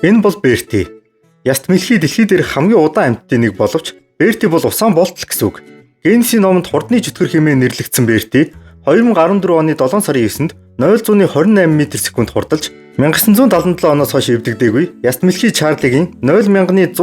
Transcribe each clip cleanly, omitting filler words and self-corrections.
Энэ бол Берти. Яст мэлхий дэлхий дээрх хамгийн удаан амьтдын нэг боловч Берти бол усан болтол гэсэн үг. Генесийн номонд хурдны чөтгөр хэмээн нэрлэгдсэн Берти 2014 оны 7 сарын 9-нд 0.28 м/сек хурдалж 1977 оноос хойш эвдэгдээгүй Яст мэлхий Чарлигийн 0.125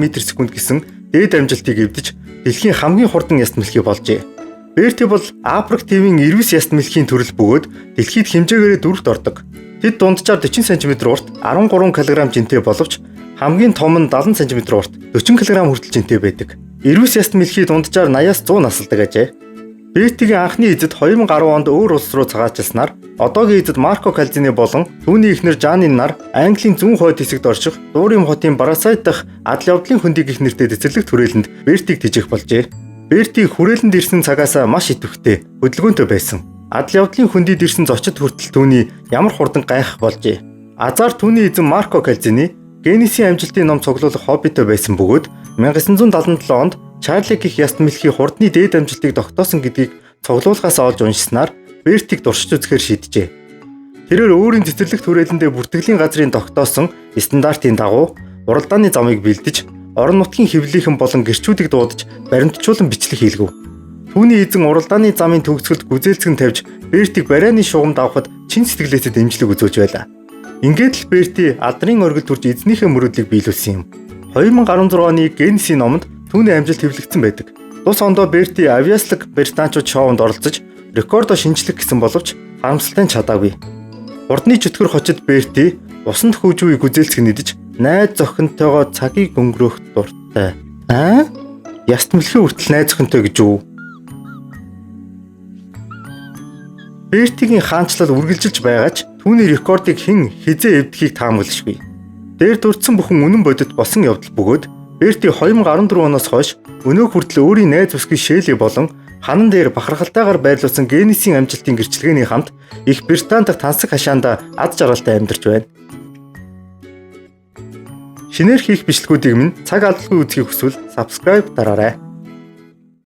м/сек гэсэн дээд амжилтыг эвдэж дэлхийн хамгийн хурдан яст мэлхий болжээ. Берти бол Африк тивийн 99 яст мэлхийн төрөл бөгөөд дэлхийд хэмжээгээрээ дөрөвт ордог. Тэд дунджаар 40 см урт 13 кг жинтэй боловч хамгийн том нь 70 см урт 40 кг хүртэл жинтэй байдаг. 99 яст мэлхий дунджаар 80-аас 100 насалдаг ажээ. Бертигийн анхны эзэд 2010 онд өөр улс руу цагаачилснаар одоогийн эзэд Марко Калзини болон түүний эхнэр Жанин нар Английн зүүн хойд хэсэгт орших Дуурин хотын Барасайт дахь адал явдлын хөндий гэх нэртэй цэцэрлэг түрээлэнд Бертиг тэжих болжээ. Берти хүрээлэнд ирсэн цагаас маш идэвхтэй, хөдөлгөөнтэй байсан. Адал явдлын хөндөд ирсэн зочид хүртэл түүний ямар хурдан гайхах болжээ. Азар түүний эзэн Марко Калзини Генесийн амжилтын ном цуглуулах хоббитой байсан бөгөөд 1977 онд Чарли гэх яст мэлхий хурдны дээд амжилтыг тогтоосон гэдгийг цуглуулгаас олж уншсанаар Бертиг дуршиж үзэхээр шийджээ. Тэрээр өөрийн цэцэрлэг түрээлэндээ бүртгэлийн газрын тогтоосон стандартын дагуу уралдааны замыг бэлдэж, орон нутгийн хэвлэлийнхэн болон гэрчүүдийг дуудаж баримтжуулан бичлэг хийлгэв. Түүний эзэн уралдааны замын төгсгөлд гүзээлцгэн тавьж Бертиг барианы шугамд авахд чин сэтгэлээсээ дэмжлэг үзүүлж байлаа. Ингээд л Берти алдрын оргил төрж эзнийхээ мөрөөдлийг биелүүлсэн юм. 2016 оны Генесийн номонд түүний амжилт хэвлэгдсэн байдаг. Тус ондоо Берти авиаслаг британчууд шоунд оролцож рекордо шинжлэх гэсэн боловч харамсалтай чадаагүй. Хурдны чөтгөр хочид Берти усанд хөгжүүе гүзээлцэг нэдэж найз зохинтойгоо цагийг өнгөрөөх дуртай. Яст мэлхий хүртэл найз зохинтой гэж үү? Бертигийн хаанчлал үргэлжилж байгаа ч түүний рекордыг хэн хизээ эвдэхийг таамаглашгүй. Дээр дурдсан бүхэн үнэн бодит болсон явдал бөгөөд Берти 2014 оноос хойш өнөө хүртэл өөрийн найз бүсгийн Шэли болон ханан дээр бахархалтайгаар байрлуулсан Генесийн амжилтын гэрчлэгээний хамт Их Британи дахь тансаг хашаанда аз жаргалтай амьдарч байна. Шинээр хийх бичлэгүүдийг минь цаг алдалгүй үзхийг хүсвэл subscribe дараарай.